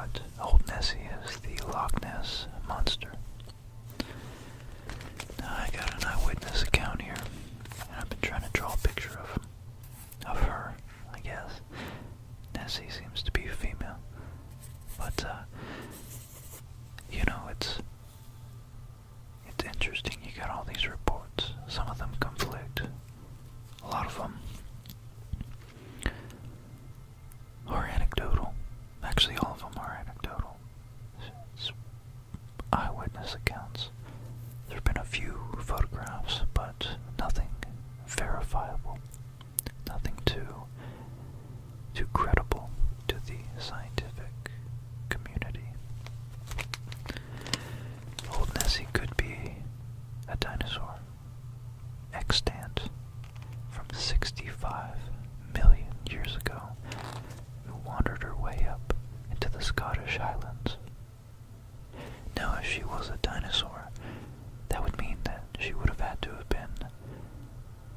what Old Nessie is, the Loch Ness monster. Now I got an eyewitness account here, and I've been trying to draw a picture of her, I guess. Nessie seems to be a female, but you know, it's interesting. You got all these reports. Some of them conflict. A lot of them are anecdotal. Actually, all of them are anecdotal. It's eyewitness accounts. There have been a few photographs, but nothing verifiable. Nothing too credible to the scientific community. Old Nessie could be a dinosaur, extant from 65 million years ago, who wandered her way up into the Scottish Highlands. Now, if she was a dinosaur, that would mean that she would have had to have been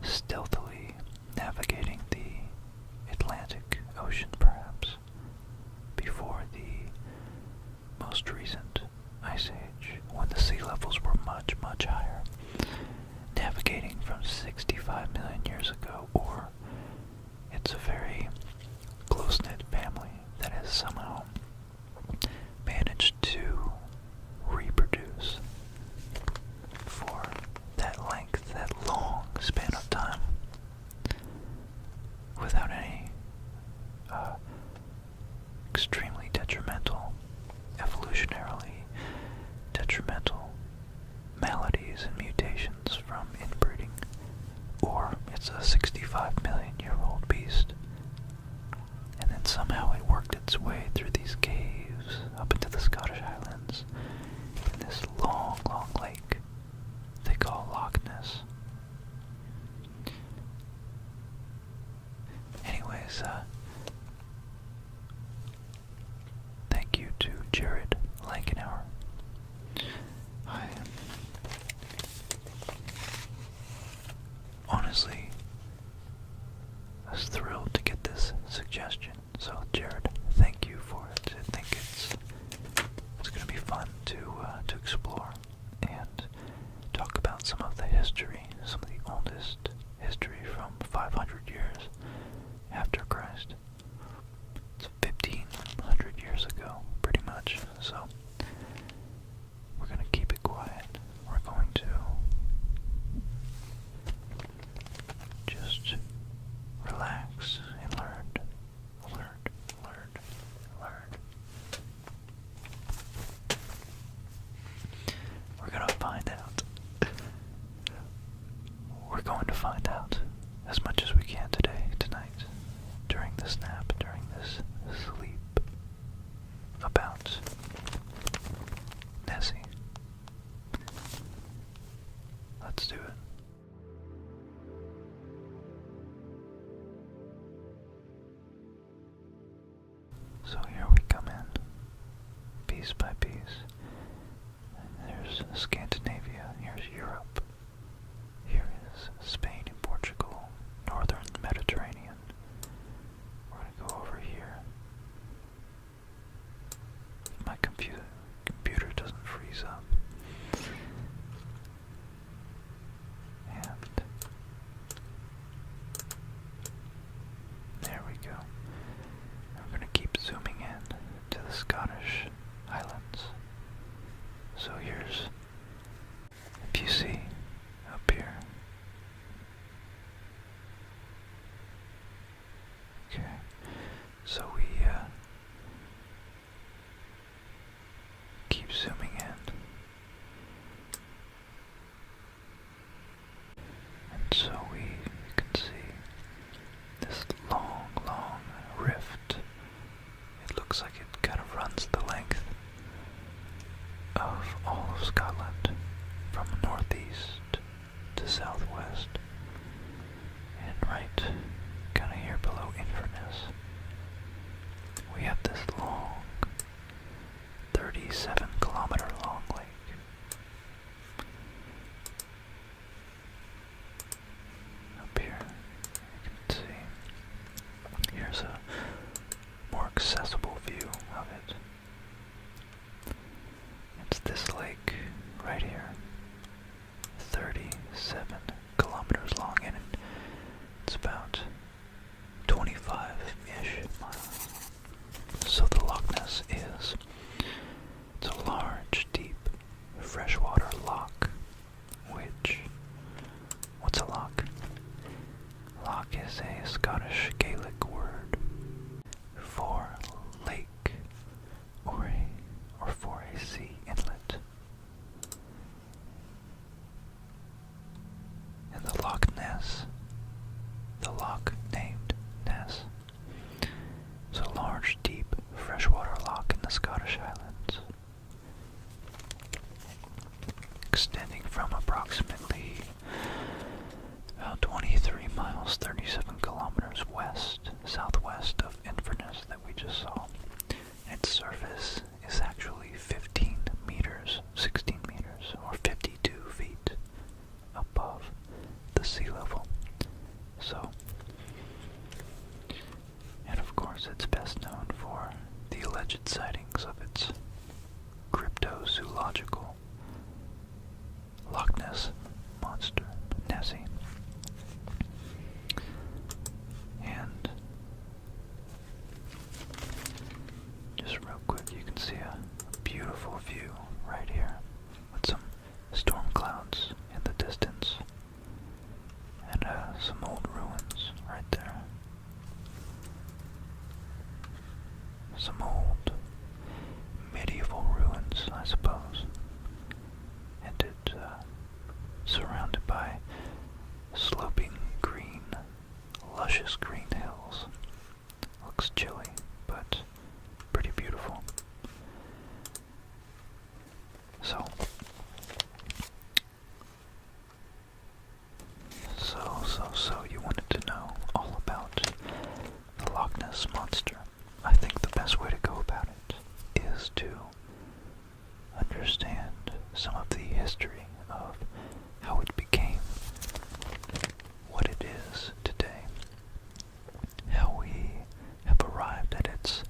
stealthily navigating the Atlantic Ocean, perhaps, before the most recent ice age, when the sea levels were much, much higher. Navigating from 65 million years ago, or it's a very close-knit family that has somehow managed to reproduce for that length, that long span of time, without any extremely detrimental, evolutionarily detrimental maladies and mutations from inbreeding. Or it's a 65 million year old beast, and then somehow it worked its way through these caves up into the Scottish Highlands in this long, long lake they call Loch Ness. Anyways, thank you to Jared Lankenauer. I honestly was thrilled to get this suggestion. So, Jared, thank you for it. I think it's going to be fun to explore and talk about some of the history, some of the oldest history from 500 years after Christ. It's 1500 years ago, pretty much. So we're going to keep it quiet. We're going to just relax and learn. We're going to find out. We're going to find out as much as we can tonight, during this nap, during this sleep, about Nessie. Let's do it. So here we come in, piece by piece. There's Scandinavia, here's Europe, here is Spain and Portugal, northern Mediterranean. We're going to go over here. If my computer doesn't freeze up. And there we go. And we're going to keep zooming in to the Scottish Highlands. So here's Loch is a Scottish Gaelic word for lake or for a sea inlet. And the Loch Ness, the loch named Ness, is a large, deep, freshwater loch in the Scottish Highlands, extending from approximately about 23 miles, 37 kilometers southwest of Inverness that we just saw. Its surface is actually 15 meters, 16 meters, or 52 feet above the sea level. So, and of course it's best known for the alleged sightings of its cryptozoological Loch Ness monster, Nessie. And just real quick, you can see a beautiful view right here with some storm clouds in the distance and some old ruins right there. Some old medieval ruins, I suppose. And it surrounded by sloping green, luscious green hills. Looks chilly, but pretty beautiful. So you wanted to know all about the Loch Ness monster. I think the best way to go about it is to understand some of the history of how it became what it is today, how we have arrived at its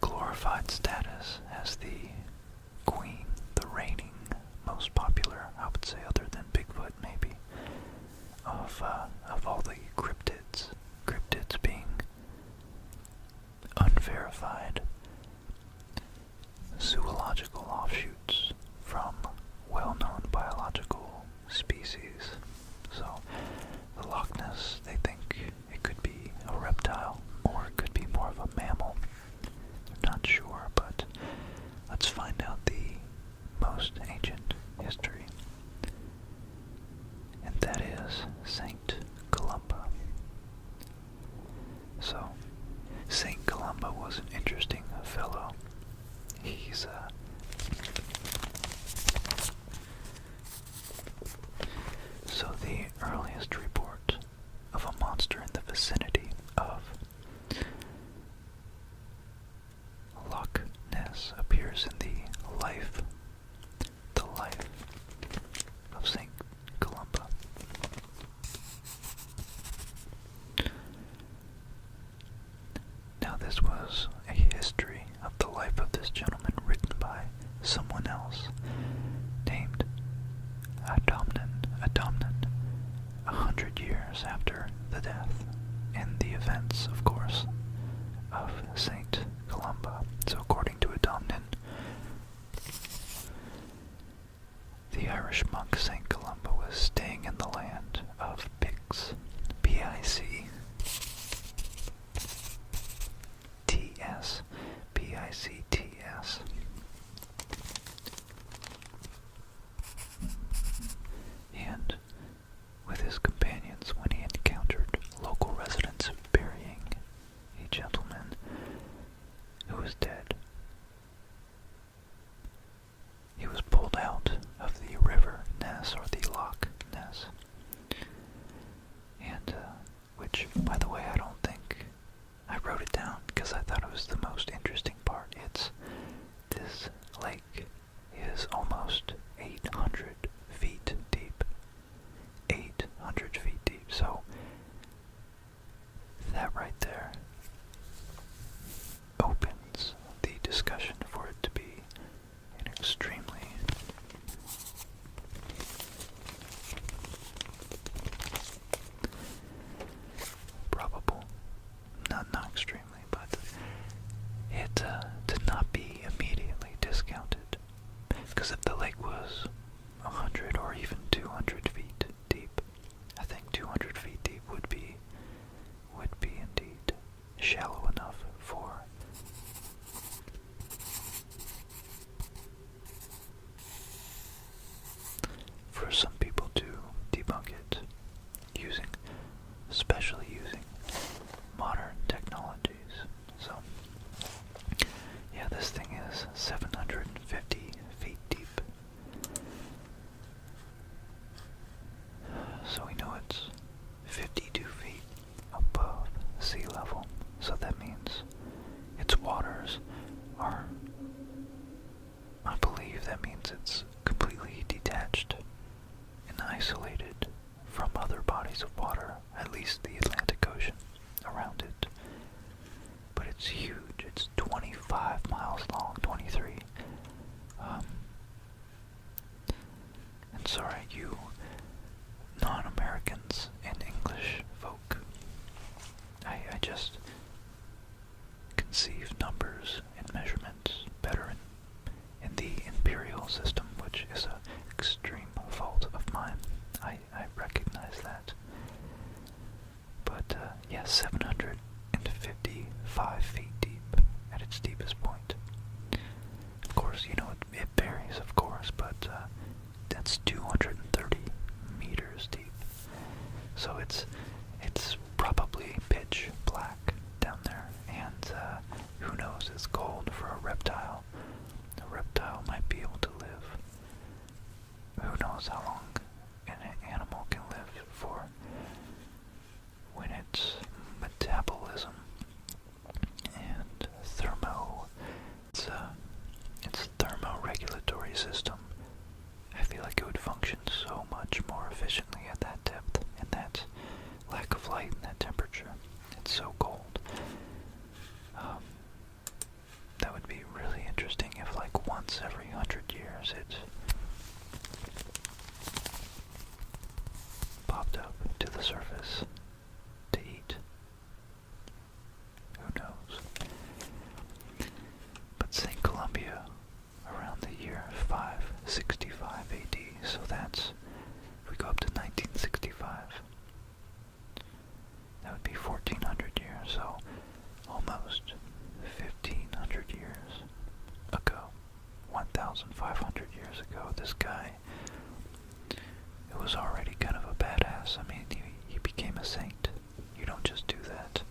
glorified status as the queen, the reigning, most popular, I would say, other than Bigfoot maybe, of all the cryptids being unverified zoological offshoots from well-known biological species. So the Loch Ness, they think it could be a reptile or it could be more of a mammal. They're not sure, but let's find out the most ancient history. And that is Saint Columba. So, Saint Columba was an interesting fellow. He's so the earliest report of a monster in the vicinity of Loch Ness appears in the life of Saint Columba. Now this was a history of the life of this gentleman written by someone else named Adomnan, 100 years after the death and the events, of course, of Saint Columba. So according to Adomnan, the Irish monk Saint Columba was staying in the land of Picts, Picts, and with his companions when he encountered local residents burying a gentleman who was dead. He was pulled out of the river Ness, or the Loch Ness, bodies of water, at least the Atlantic Ocean, around it. But it's huge. It's 25 miles long, 23. And sorry, you non-Americans and English folk, I just conceive numbers and measurements better in the imperial system, which is an extreme fault of mine. I recognize that. But, yeah, 755 feet deep at its deepest point. Of course, you know, it varies, of course, but that's 230 meters deep. So it's probably pitch black down there, and who knows, it's cold for a reptile. A reptile might be able to live. Who knows how long an animal can live for when its metabolism and its thermoregulatory system, I feel like it would function so much more efficiently at that depth and that lack of light and that temperature. It's so cold. That would be really interesting if, like, once every 100 years it popped up to the surface to eat. Who knows? But St. Columbia, around the year 565 AD, so that's, if we go up to 1965, that would be 1400 years, so almost 1500 years ago, 1500 years ago, this guy, who was already kind of a badass. I mean, he became a saint. You don't just do that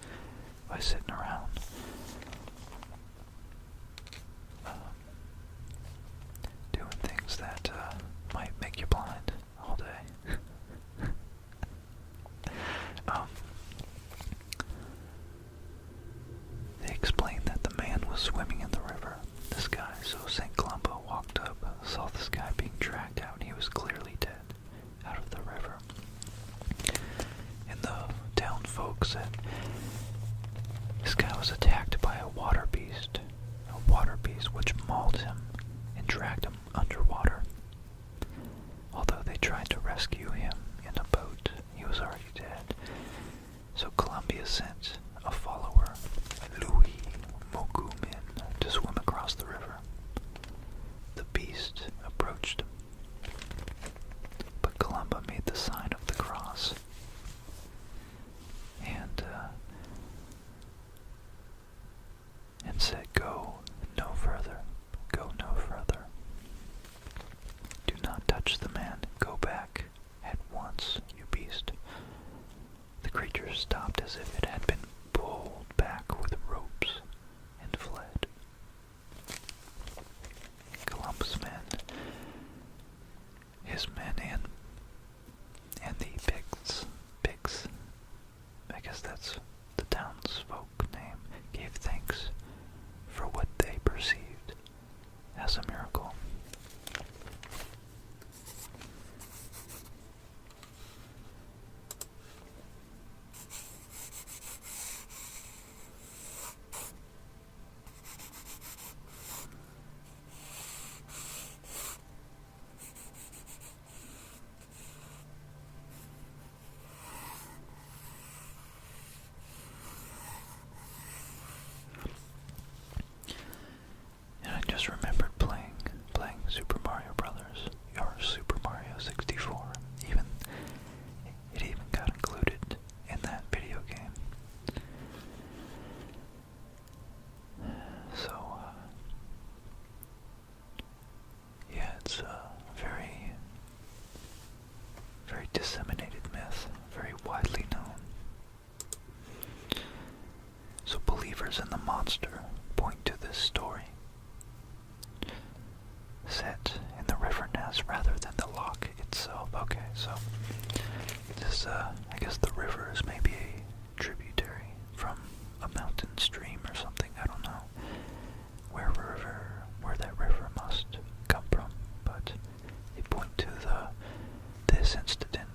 by sitting around doing things that might make you blind all day. They explained that the man was swimming in the river, this guy, so St. Columba walked up, saw this guy being dragged out, and he was clearly dead out of the river. And the town folk said this guy was attacked by a water beast which mauled him and dragged him underwater. Although they tried to rescue him in a boat, he was already dead. So Columbia sent a follower, Louis Mogumin, to swim across the river. The beast approached him, but Columba made the sign of the cross and said, "Go no further, go no further. Do not touch the man, go back at once, you beast." The creature stopped as if it had been pulled back with ropes and fled. Columbus' men, his men, and the pigs, I guess that's the townsfolk name, gave thanks for what they perceived as a miracle. And I just remembered playing Super Mario Brothers, or Super Mario 64. It even got included in that video game. So, yeah, it's a very, very disseminated myth, very widely known. So believers in the monster point to this story, set in the River Ness rather than the loch itself. Okay, so this, I guess the river is maybe a tributary from a mountain stream or something. I don't know where that river must come from, but they point to this incident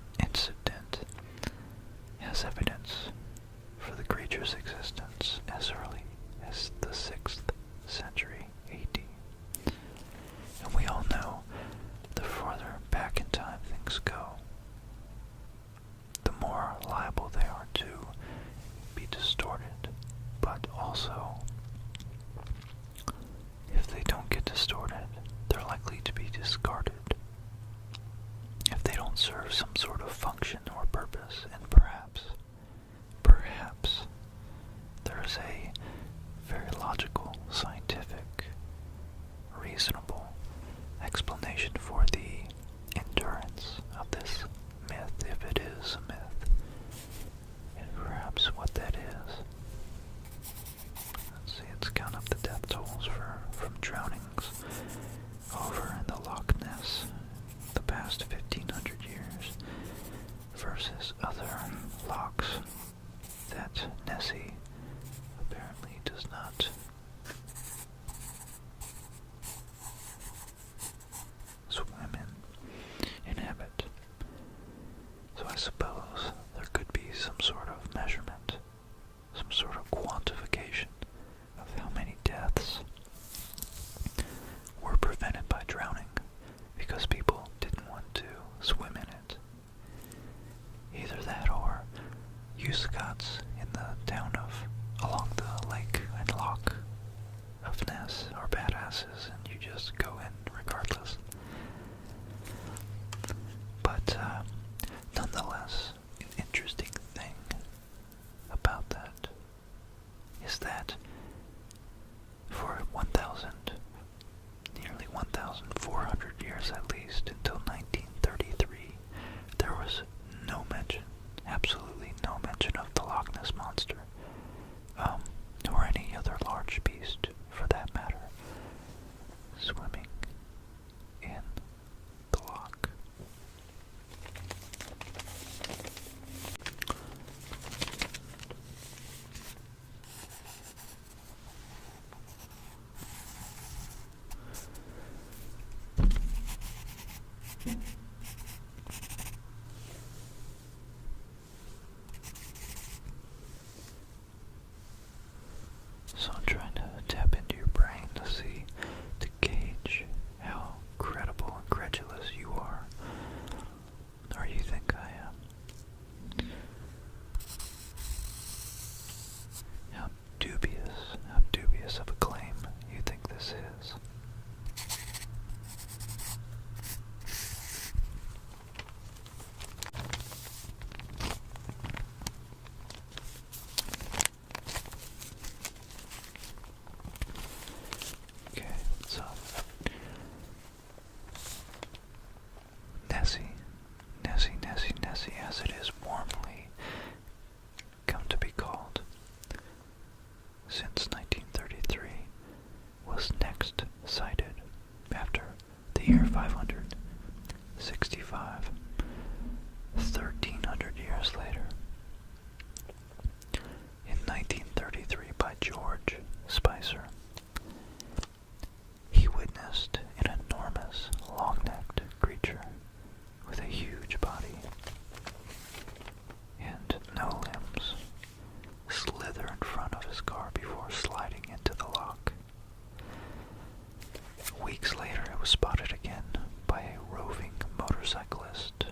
other lochs that Nessie apparently does not swim in, inhabit. So I suppose there could be some sort of measurement, some sort of quantification of how many deaths were prevented by drowning because people didn't want to swim in it. Either that or you Scots in the town of along the lake and Loch of Ness are badasses and you just go in regardless. But nonetheless, an interesting thing about that is that for nearly 1,400 years at least, until 1933, there was no mention, absolutely no mention of the Loch Ness Monster, or any other large beast, for that matter, swimming in the loch. So I'm trying to tap into your brain to gauge how credible and credulous you are, or you think I am. How dubious of a claim you think this is. Okay, so Nessie, as it is warmly come to be called since 1933, was next sighted after the year 565, 1,300 years later, in 1933 by George Spicer. He witnessed an enormous, long-necked creature with a huge body and no limbs slither in front of his car before sliding into the loch. Weeks later, it was spotted again by a roving motorcyclist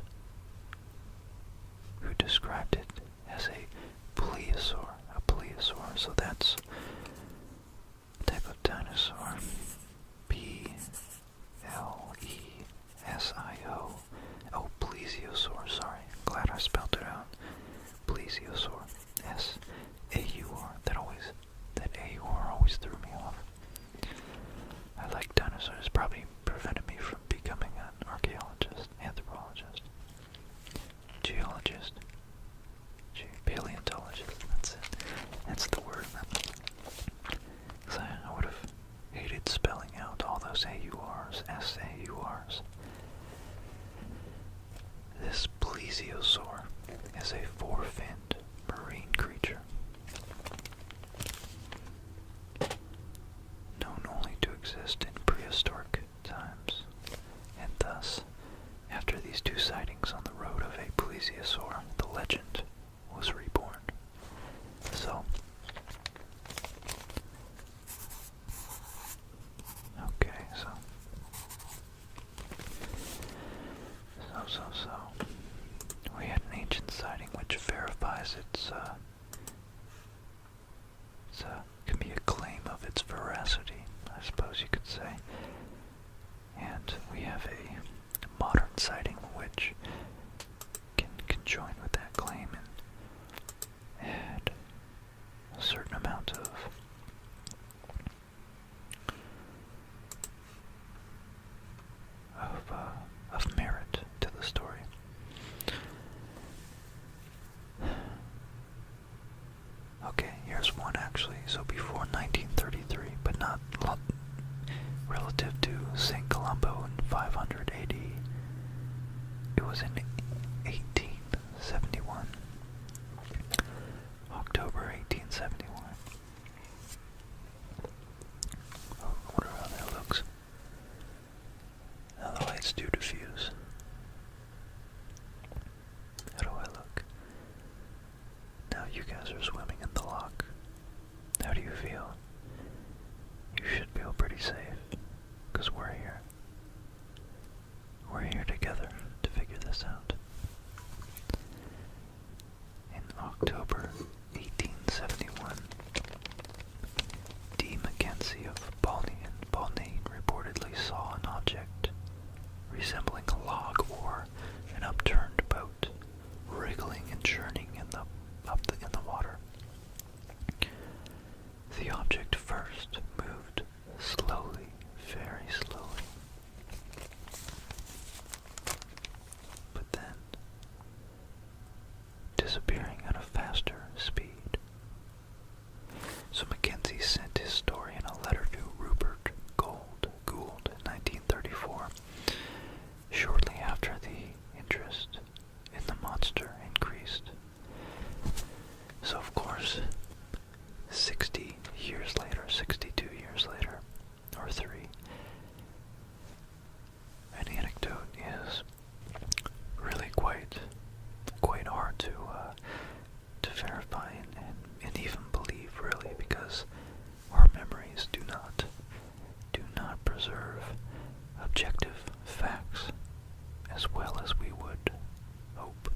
who described it as a plesiosaur. So that's a type of dinosaur. Plesio. Oh, plesiosaur, sorry. Glad I spelled it out. Plesiosaur. S-A-U-R. That A-U-R always threw me off. I like dinosaurs. Probably prevented me from becoming an archaeologist, anthropologist, geologist, paleontologist. That's it. That's the word. So I would have hated spelling out all those A-U-Rs, S-A-U-Rs. This plesiosaur is a four-finned marine creature, known only to exist in prehistoric times, and thus, after these two sightings on the road of a plesiosaur, the legend was reborn. So, okay, so we had an ancient sighting which verifies can be a claim of its veracity, I suppose you could say. And we have a modern sighting which can conjoin with that claim and add a certain amount of merit to the story. Okay, here's one actually. So before 1933, but not relative to St. Columbo in 500 AD, it was in 1871. now you guys are swimming in the loch. How do you feel? You should feel pretty safe, because we're here. We're here together to figure this out. In October 1871, D. Mackenzie of Balmain reportedly saw an object resembling a log or an upturned boat wriggling and churning in the water. The object first moved slowly, very slowly, but then disappearing at a faster speed. So Mackenzie sent his story in a letter to Rupert Gould in 1934. Shortly after, the interest in the monster increased. So of course, 62 years later, or 3, an anecdote is really quite hard to verify and even believe, really, because our memories do not preserve objective facts as well as we would hope,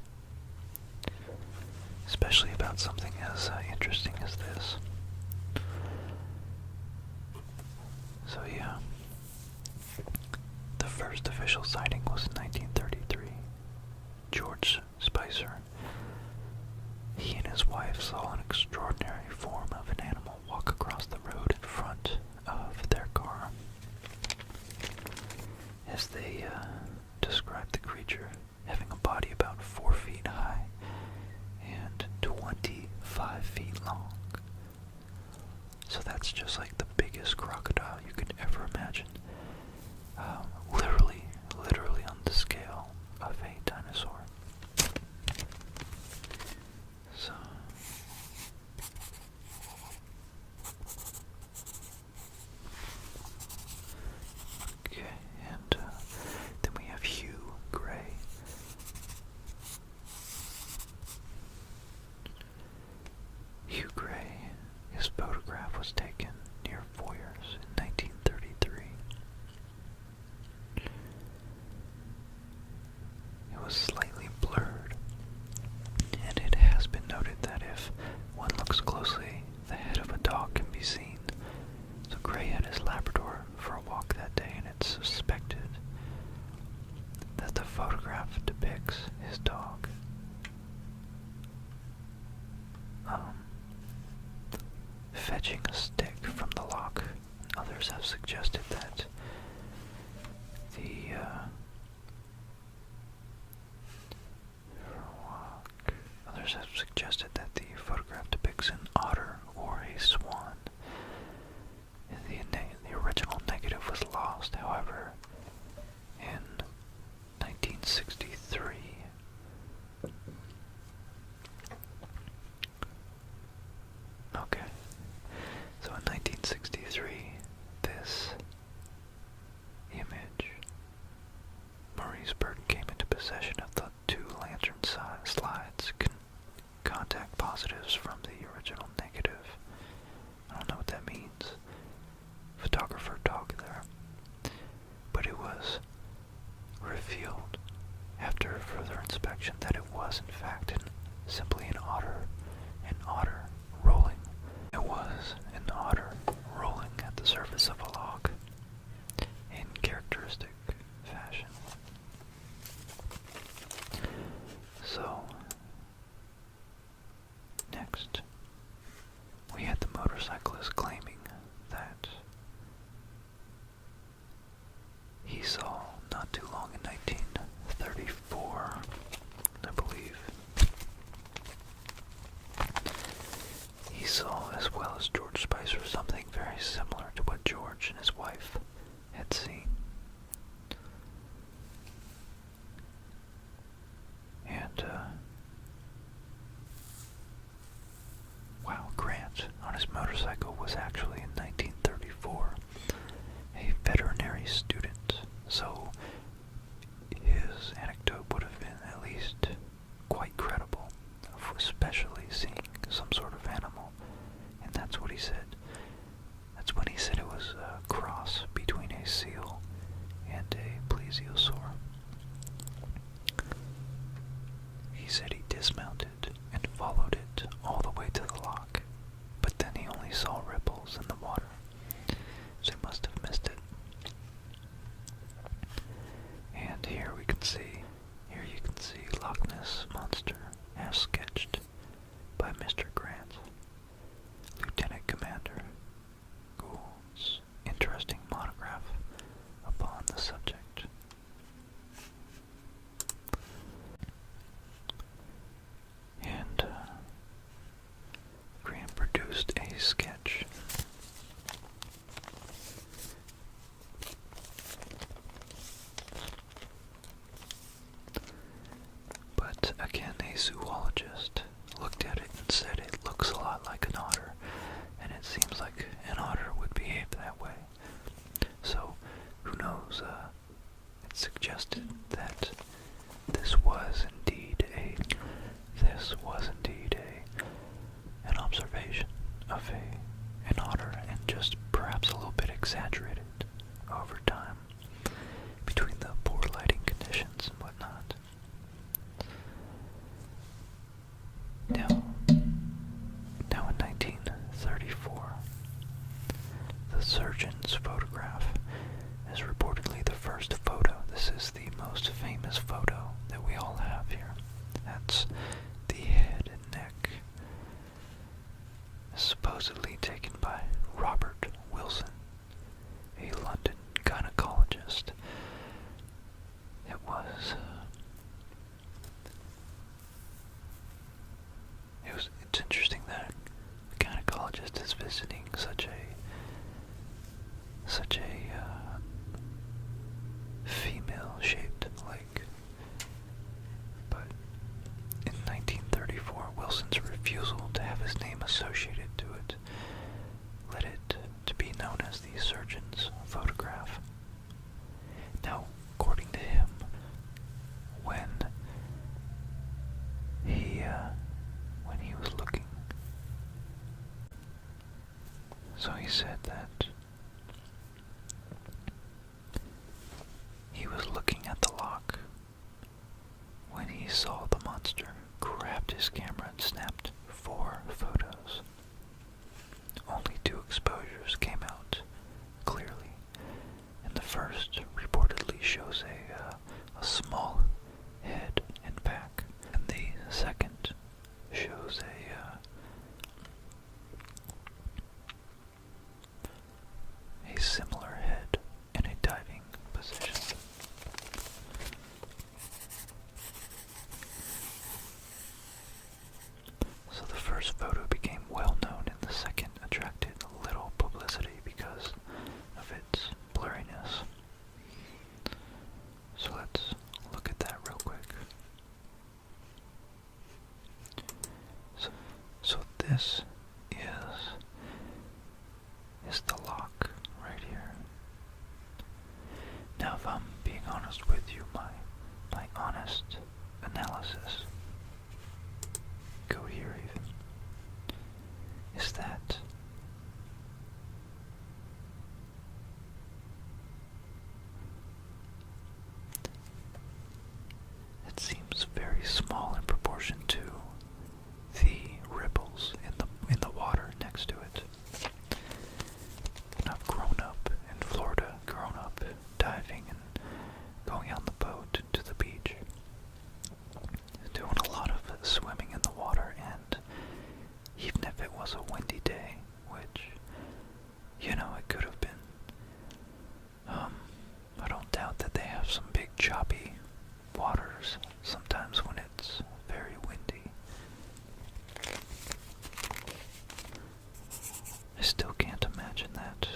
especially about something as interesting as this. So yeah, the first official sighting was in 1933. George Spicer, he and his wife saw an extraordinary form of an animal walk across the road in front of their car. As they described the creature having a body about 4 feet high and 25 feet long. So that's just like the biggest crocodile you could ever imagine. Literally on the scale of a dinosaur. So, okay, and then we have Hugh Gray. Hugh Gray, his photograph was taken near Foyers in 1933. It was slightly blurred, and it has been noted that if one looks closely, the head of a dog can be seen. So Gray had his Labrador for a walk that day, and it's suspected that the photograph depicts his dog. Fetching a stick from the loch. Others have suggested that the photograph depicts an otter or a swan. The original negative was lost, however, in 1963. Okay. So in 1963, this image, Maurice Burton came into possession of the 2 lantern slides, contact positives from the original negative. I don't know what that means. Photographer talk there. But it was revealed after further inspection that it was in fact simply an otter rolling. It was an otter rolling at the surface of a log in characteristic fashion. So, next, we had the motorcyclist claiming that he saw not too long in 1934, I believe. He saw, as well as George Spicer, something very similar to what George and his wife had seen. And, wow, Grant, on his motorcycle, was actually in 1934 a veterinary student, so his anecdote would have been at least quite credible, especially seeing miles in the water, so he must have missed it. And here you can see Loch Ness Monster as sketched by Mr. Grant, Lieutenant Commander Gould's interesting monograph upon the subject. And Grant produced a sketch but again, a zoologist looked at it and said it looks a lot like an otter, and it seems like an otter would behave that way. So, who knows, it suggested that this was indeed an observation of an otter, and just perhaps a little bit exaggerated over time between the poor lighting conditions and whatnot. Now in 1934, the surgeon's photograph is reportedly the first photo. This is the most famous photo that we all have here. That's the head and neck, supposedly taken by Robert Wilson, a London gynecologist. It's interesting that a gynecologist is visiting such a female-shaped lake. But in 1934, Wilson's refusal to have his name associated to it led it to be known as the surgeon's photograph. Now, according to him, when he was looking, so he said that he was looking at the loch when he saw the monster, grabbed his camera and snapped 4 photos. Only 2 exposures came out clearly, and the first reportedly shows a small head and back, and the second shows a similar head in a diving position. So the first photo became well known, and the second attracted little publicity because of its blurriness. So let's look at that real quick. So this is the loch right here. Now, if I'm being honest with you, my honest analysis, go here even, is that it seems very small in proportion to the ripples in the water next to it. And I've grown up in Florida, diving and going on the boat to the beach, doing a lot of swimming in the water, and even if it was a windy day, which, it could have been, I don't doubt that they have some big choppy waters sometimes when it's very windy. I still can't imagine that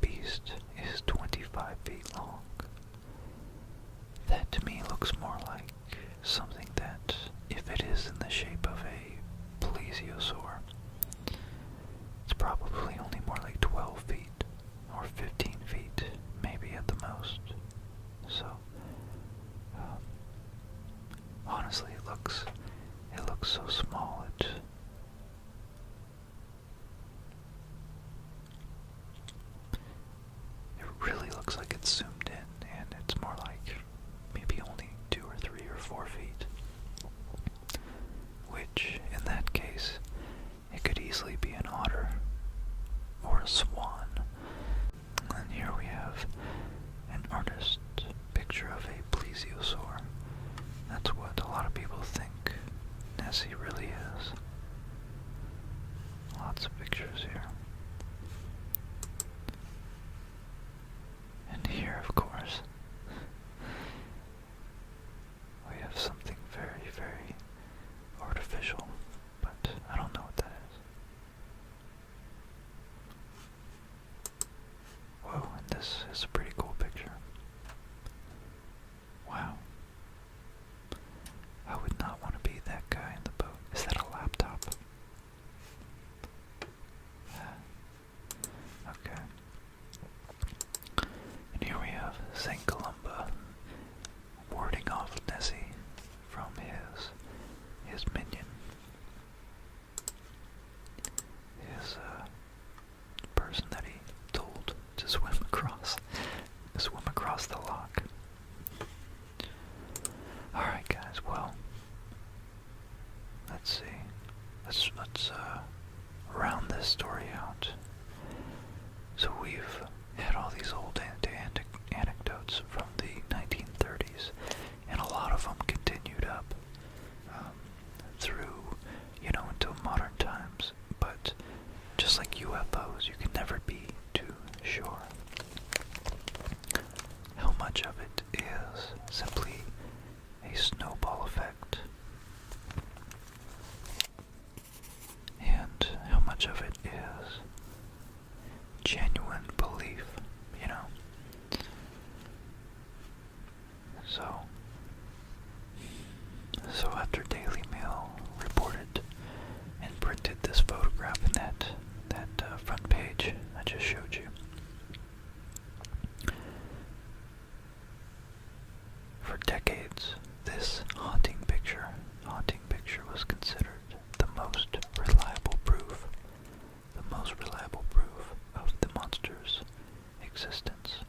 beast is 25 feet long. That to me looks more like something that, if it is in the shape of a plesiosaur, it's probably only more like 12 feet or 15 feet, maybe at the most. So, honestly, it looks so small. It really looks like it's zoomed in, and it's more like maybe only 2 or 3 or 4 feet, which in that case let's see. Let's round this story out. So we've had all these old anecdotes from the 1930s, and a lot of them continued up through, until modern times. But just like UFOs, you can never be too sure. How much of it is simply a snowball effect, and how much of it is genuine belief, So after Daily Mail reported and printed this photograph in that front page I just showed you, for decades, this haunting picture was considered the most reliable proof of the monster's existence.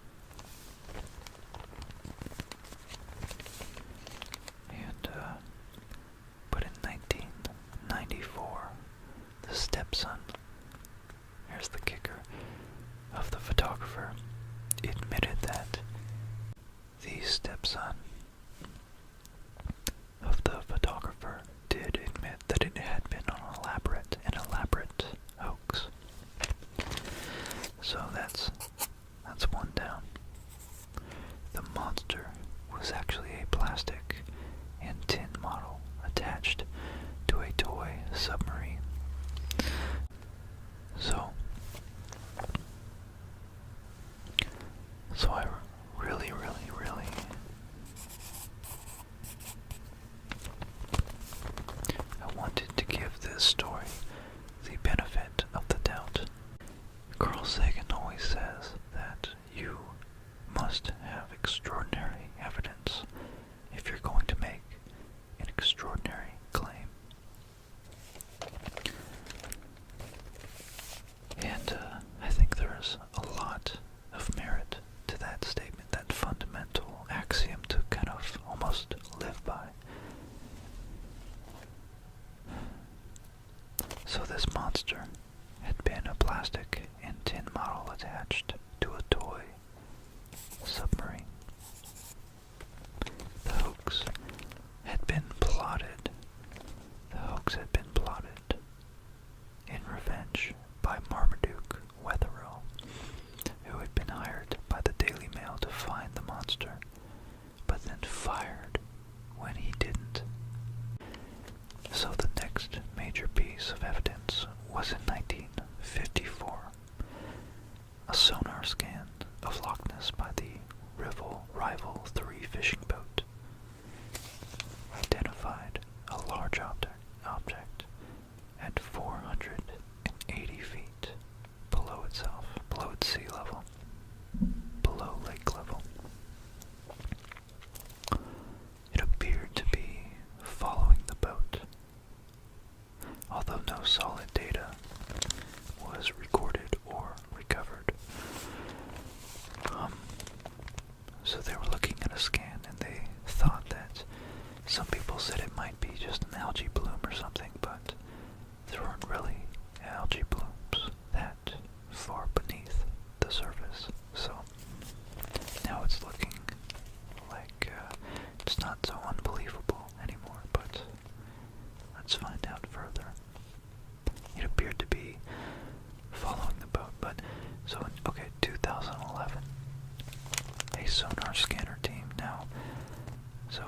And, but in 1994, the stepson, here's the kicker, of the photographer, admitted that the stepson of the photographer did admit that it had been an elaborate hoax. So that's one down. The monster was actually a plastic and tin model attached to a toy submarine. So I really I wanted to give this story the benefit of the doubt. Carl Sagan always says that you must have extraordinary evidence if you're going to make an extraordinary claim. And I think there's a lot of merit to that statement, that fundamental axiom to kind of almost live by. So this monster had been a plastic and tin model attached to a toy submarine. The hoax had been plotted in revenge by Marmaduke Wetherill, who had been hired by the Daily Mail to find the monster, but then fired when he didn't. So the next major piece of evidence was in 1954. A sonar scan of Loch Ness by the Rival 3 fishing boat identified a large object at 480 feet below itself, below its sea level, below lake level. It appeared to be following the boat, although no solid data was recorded or recovered. So they were looking at a scan, and they thought that some people said it might be just an algae bloom or something, but there weren't really algae blooms that far beneath the surface. So now it's looking like it's not so unbelievable anymore, but let's find out further. It appeared to be following the boat, but so in 2011, a sonar scanner team now, so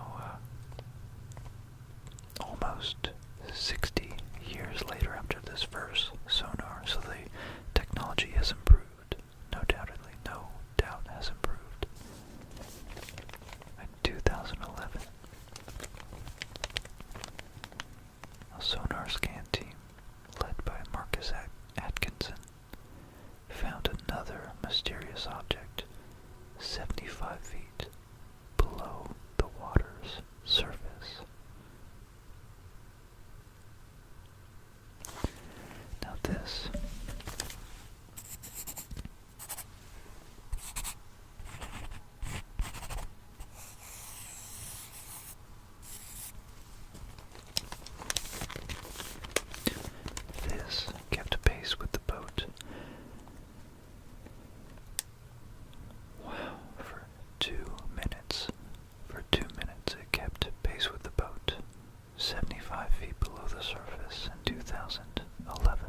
almost 60 years later after this first sonar, so the technology has improved, no doubt has improved. In 2011, a sonar scan team led by Marcus Atkinson found another mysterious object 75 feet below the water's surface. Now this the surface in 2011.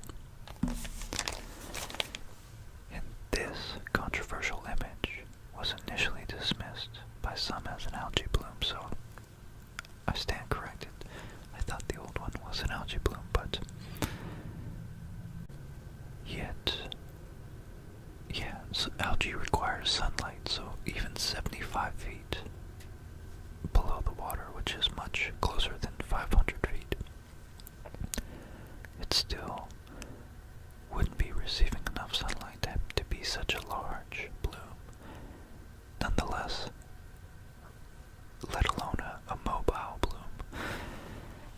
And this controversial image was initially dismissed by some as an algae bloom, so I stand corrected. I thought the old one was an algae bloom, but yet, yeah, so algae requires sunlight, so even 75 feet below the water, which is much closer than 500 feet, it still wouldn't be receiving enough sunlight to be such a large bloom. Nonetheless, let alone a mobile bloom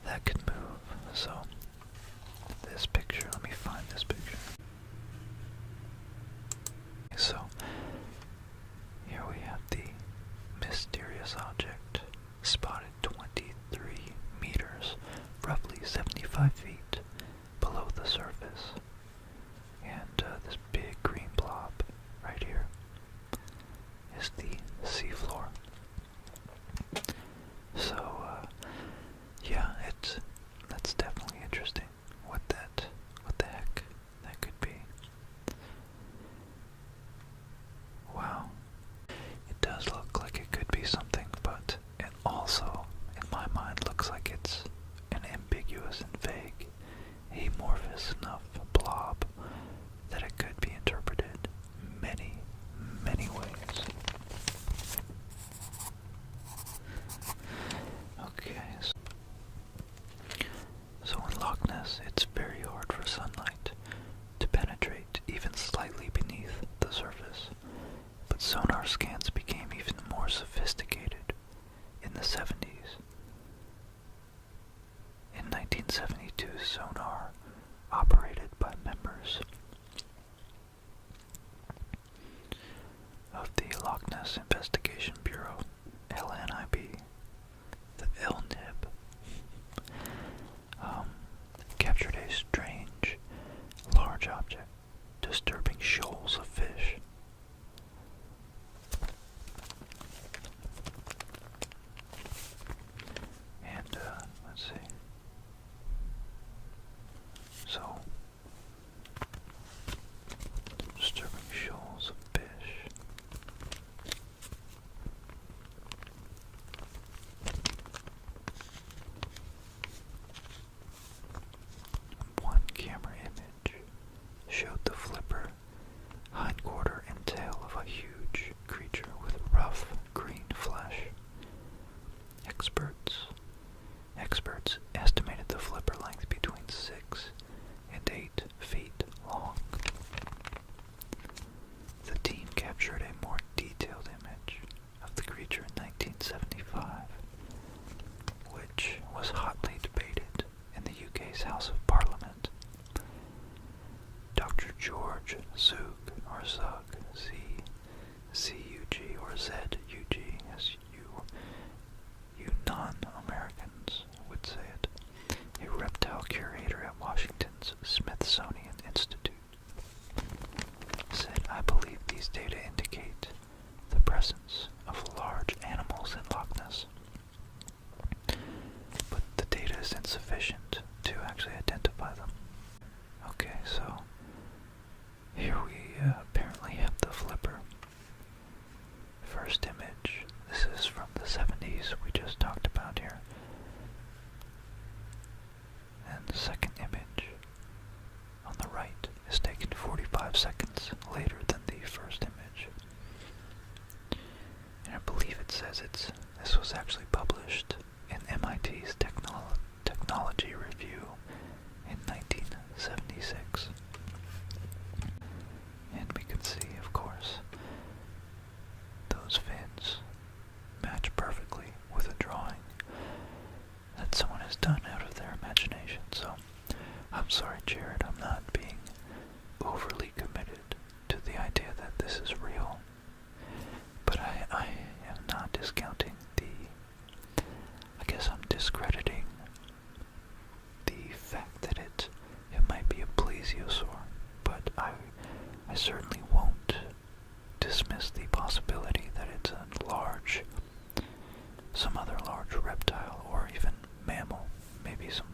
that could move. So this picture, let me find this picture. So here we have the mysterious object spotted 23 meters, roughly 75 feet below the surface. And this big green blob right here is the seafloor. So, yeah, that's definitely interesting. What the heck that could be. Wow. It does look like it could be something, but it also, in my mind, looks like it's an ambiguous and vague, amorphous enough blob that it could be interpreted many, many ways. Okay, so in Loch Ness, it's very hard for sunlight to penetrate even slightly beneath the surface, but sonar scans became even more sophisticated in the 70s. In 1972, sonar operated by members of the Loch Ness Investigation Bureau, LNIB, the LNIB, captured a strange, large object disturbing shoals of fish. And, let's see. So, disturbing shoals of fish. One camera image showed the flipper, hindquarter, and tail of a huge creature with rough green flesh. Experts estimated the flipper length between 6 and 8 feet long. The team captured a more detailed image of the creature in 1975, which was hotly debated in the UK's House of Parliament. Dr. George Zug, or Zug, Z-C-U-G, or Z-U-G, as you non-Americans would say it, a reptile curator at Washington's Smithsonian Institute, said, "I believe these data indicate the presence of large animals in Loch Ness, but the data is insufficient to actually identify them." Okay, so here we apparently have the flipper. First image. This is from the 70s we just talked about here. And the second image on the right is taken 45 seconds later than the first image. And I believe it says this was actually published in MIT's Technology Review in 1976. And we can see, of course, those fins match perfectly with a drawing that someone has done out of their imagination. So, I'm sorry, Jared, I'm not being overly committed to the idea that this is real, but I am not discounting I guess I'm discrediting the fact that it might be a plesiosaur, but I certainly won't dismiss the possibility that it's some other large reptile or even mammal, maybe some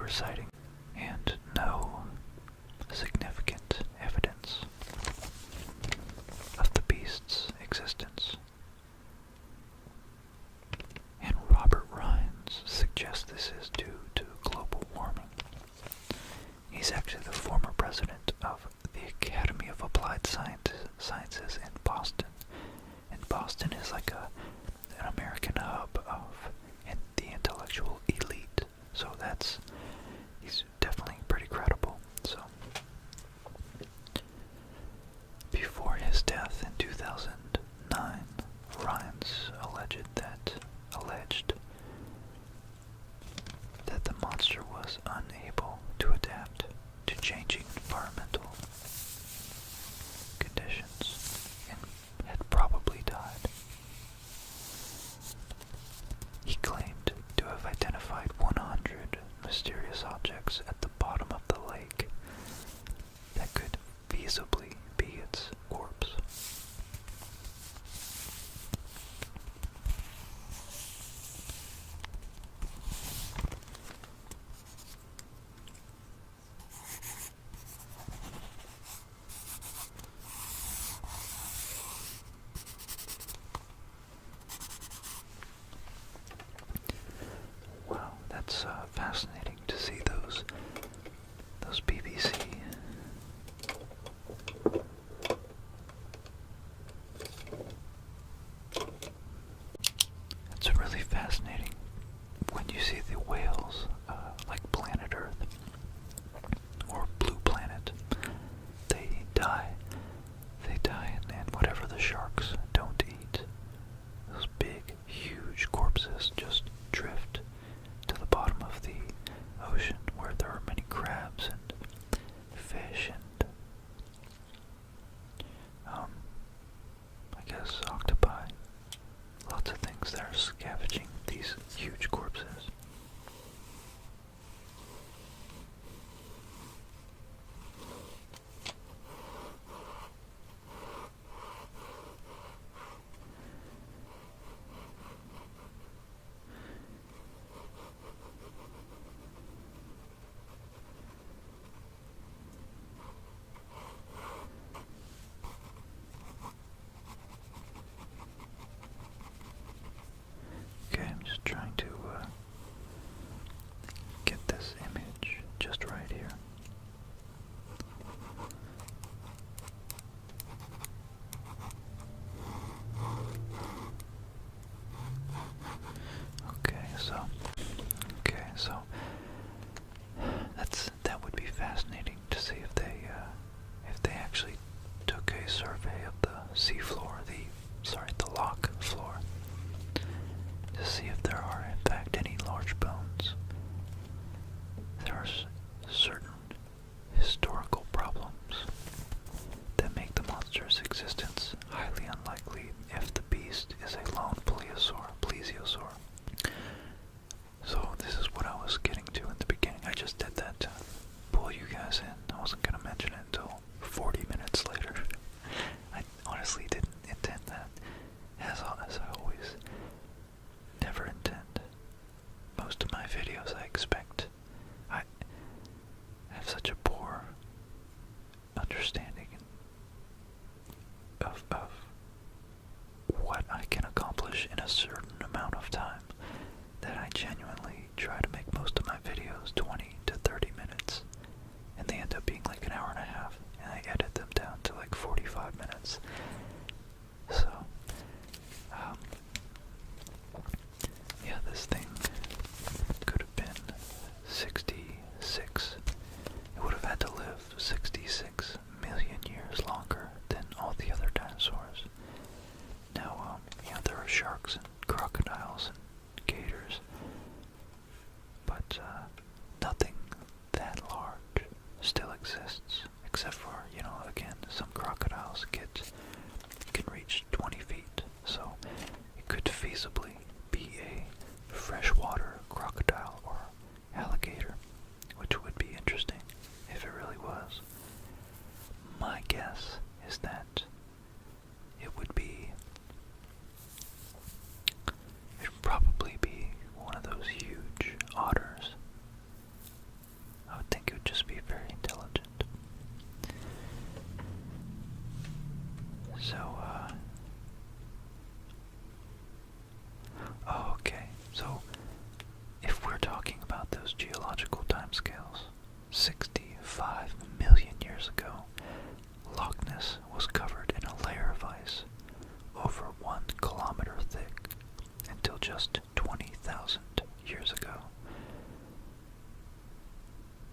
were citing, and no significant evidence of the beast's existence. And Robert Rines suggests this is due to global warming. He's actually the former president of the Academy of Applied Sciences in Boston. And Boston is like an American hub of the intellectual elite. So he's definitely pretty credible. So before his death in 2009, Rines alleged that the monster was unable to adapt to changing environmental conditions and had probably died. He claimed to have identified 100 mysterious objects at the bottom of the lake that could feasibly be its corpse. Wow, that's fascinating to see those BBC It's really fascinating when you see the whales, like Planet Earth or Blue Planet. They die, and whatever the sharks don't eat, those big, huge corpses just drift to the bottom of the ocean where there are many crabs and fish and I guess octopi. Lots of things that are scavenging these huge corpses. Okay, I'm just trying to get this image just right here. So that would be fascinating to see if they actually took a survey of the sea floor, the loch floor, to see if there are in fact any large bones. There are certain historical problems that make the monster's existence highly unlikely if the beast is a lone plesiosaur. So this is what I was getting to in the beginning. I just did that to pull you guys in. I wasn't going to mention it until 40 minutes later. I honestly didn't intend that. As I always never intend. Most of my videos I expect. I have such a poor understanding of what I can accomplish in a certain amount of time that I genuinely try to make most of my videos 20 to 30 minutes, and they end up being like an hour and a half, and I edit them down to like 45 minutes. So, yeah, this thing could have been 66. It would have had to live 66 million years longer than all the other dinosaurs. Now, there are sharks and crocodiles and gators, but nothing that large still exists, except for, again, some crocodiles get timescales, 65 million years ago, Loch Ness was covered in a layer of ice over 1 kilometer thick until just 20,000 years ago.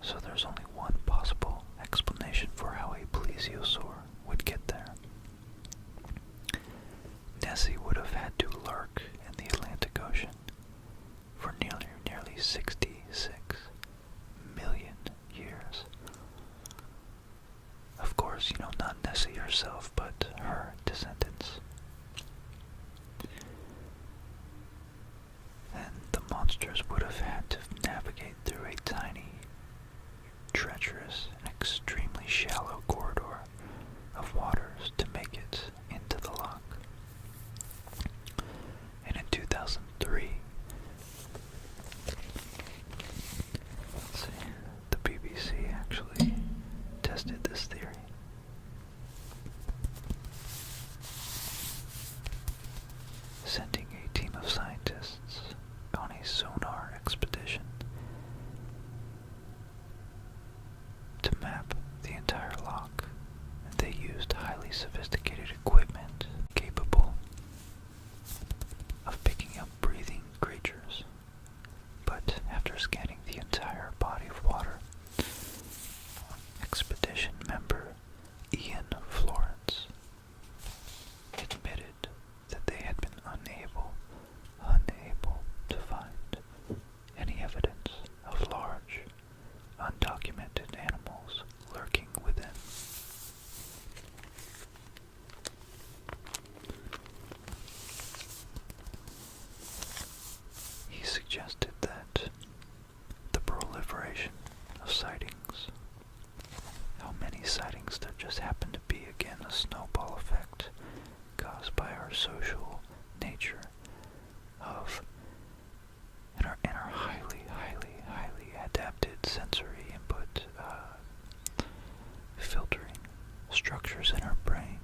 So there's only one possible explanation for how a plesiosaur would get there. Nessie would have had to lurk in the Atlantic Ocean for nearly 66 million years. Of course, not Nessie herself, but her descendants. Then the monsters would have had to navigate through a tiny, treacherous, and extremely shallow corridor of waters to make it into the loch. And in 2003, the BBC actually tested this theory. Sending a team of scientists on a sonar expedition to map the entire loch. They used highly sophisticated equipment capable of picking up breathing creatures. But after scanning the entire body of water, expedition member Ian Florence admitted that they had been unable to find any evidence of large, undocumented animals lurking within. He suggested that the proliferation of sightings, how many sightings there just happen to be, again, a snowball effect caused by our social nature of and our highly adapted sensory input filtering structures in our brain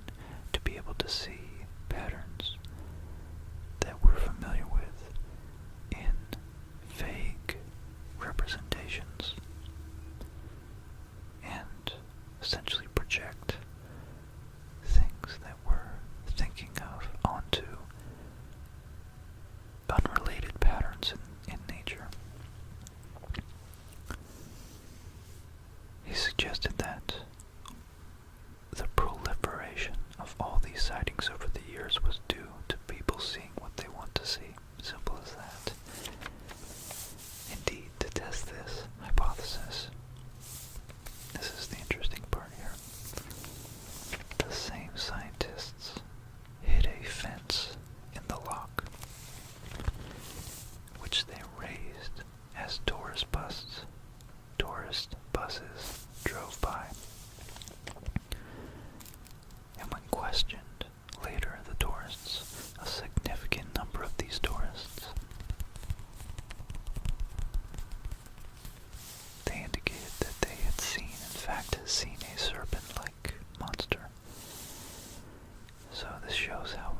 to be able to see patterns that we're familiar with in vague representations and essentially project things that we're thinking of onto unrelated patterns in nature. He suggested that the proliferation of all these sightings over the years was due to people seeing what they want to see. Simple as that. Indeed, to test this hypothesis, this is the interesting part here. The same scientists hid a fence in the loch, which they raised as tourist buses drove by. And when questioned later, the tourists, a significant number of these tourists, they indicated that they had seen a serpent-like monster. So this shows how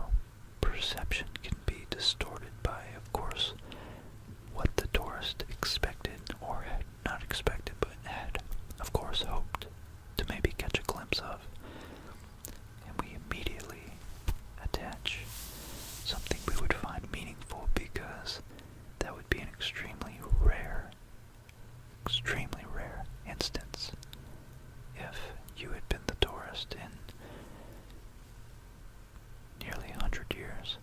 perception can be distorted by, of course, what the tourist expected, or had not expected, but had, of course, hoped to maybe catch a glimpse of. And we immediately attach something we would find meaningful, because that would be an extremely rare instance if you had been the tourist in nearly 100 years.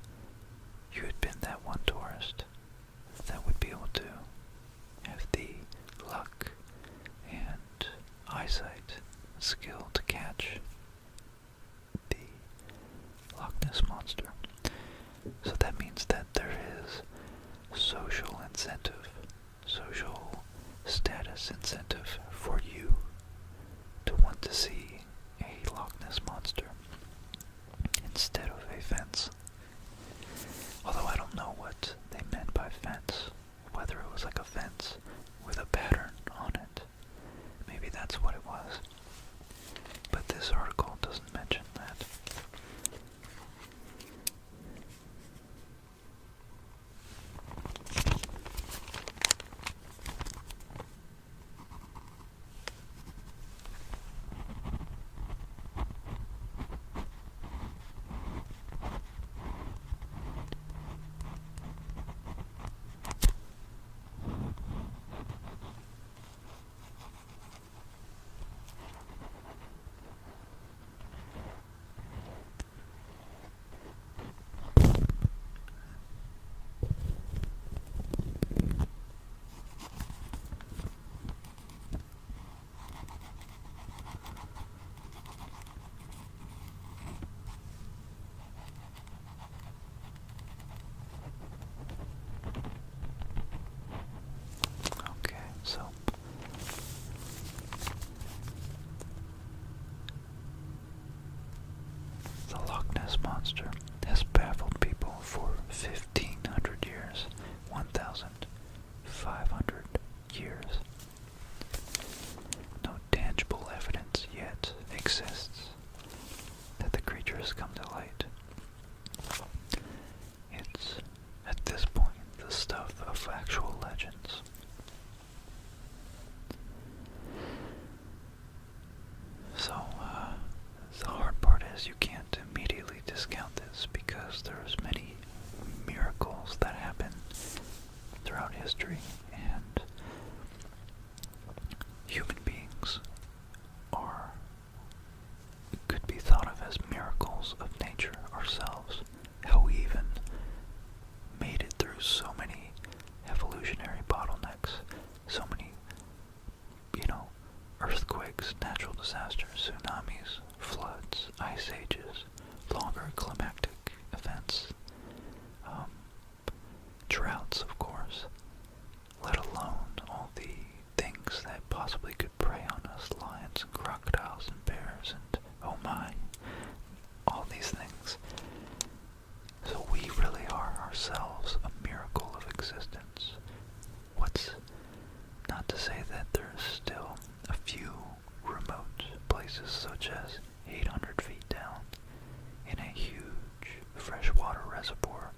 You had been that one tourist that would be able to have the luck and eyesight, skill to catch the Loch Ness monster. So that means that there is social incentive, social status incentive for you to want to see a Loch Ness monster instead of a fence. Although I don't know what they meant by fence, whether it was like a fence with a pattern on it. Maybe that's what it was. But this article doesn't mention that. Ness Monster has baffled people for 1,500 years, 1,500 years. No tangible evidence yet exists that the creature has come to light. It's, at this point, the stuff of actual legends. So, the hard part is you can't immediately discount this because there's many miracles that happen throughout history, and human beings could be thought of as miracles of nature ourselves. How we even made it through so many evolutionary bottlenecks, so many, earthquakes, natural disasters, tsunamis, floods, ice ages, longer climactic events, droughts, of course, let alone all the things that possibly could prey on us, lions and crocodiles and bears and, oh my, all these things. So we really are ourselves a miracle of existence. What's not to say that there's still a few remote places, such as 800 feet down in a huge freshwater reservoir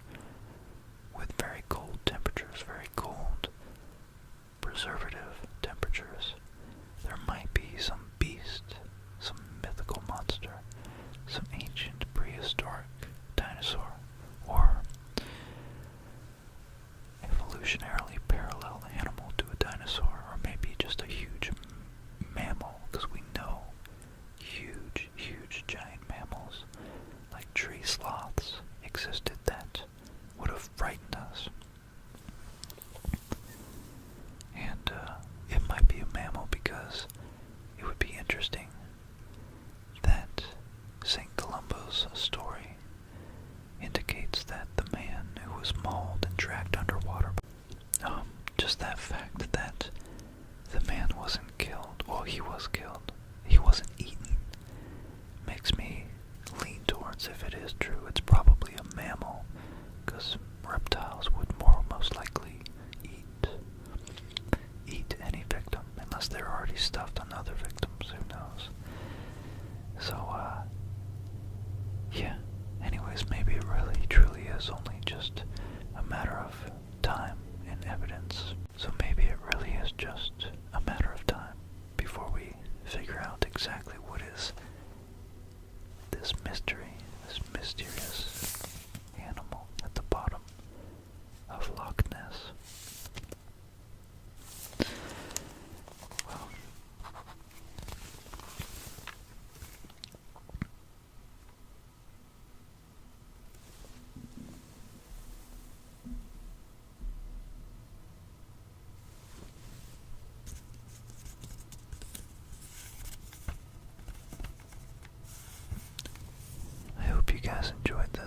with very cold temperatures, very cold preservative temperatures. There might be some beast, some mythical monster, some ancient prehistoric dinosaur, or evolutionarily parallel animal to a dinosaur, or maybe just a huge mammal, because we know huge giant mammals like tree sloths existed that would have frightened us. And it might be a mammal because it would be interesting that St. Columbo's story indicates that the man who was mauled and dragged underwater, just that fact that the man wasn't killed, well, he was killed, he wasn't eaten, makes me lean towards, if it is true, it's probably a mammal, because reptiles would most likely eat any victim, unless they're already stuffed on other victims, who knows. So, yeah, anyways, maybe it really truly is only just a matter of time and evidence. So maybe it really is just a matter of time before we figure out exactly what is this mystery, this mysterious animal at the bottom of Loch Ness. Well, I hope you guys enjoyed this.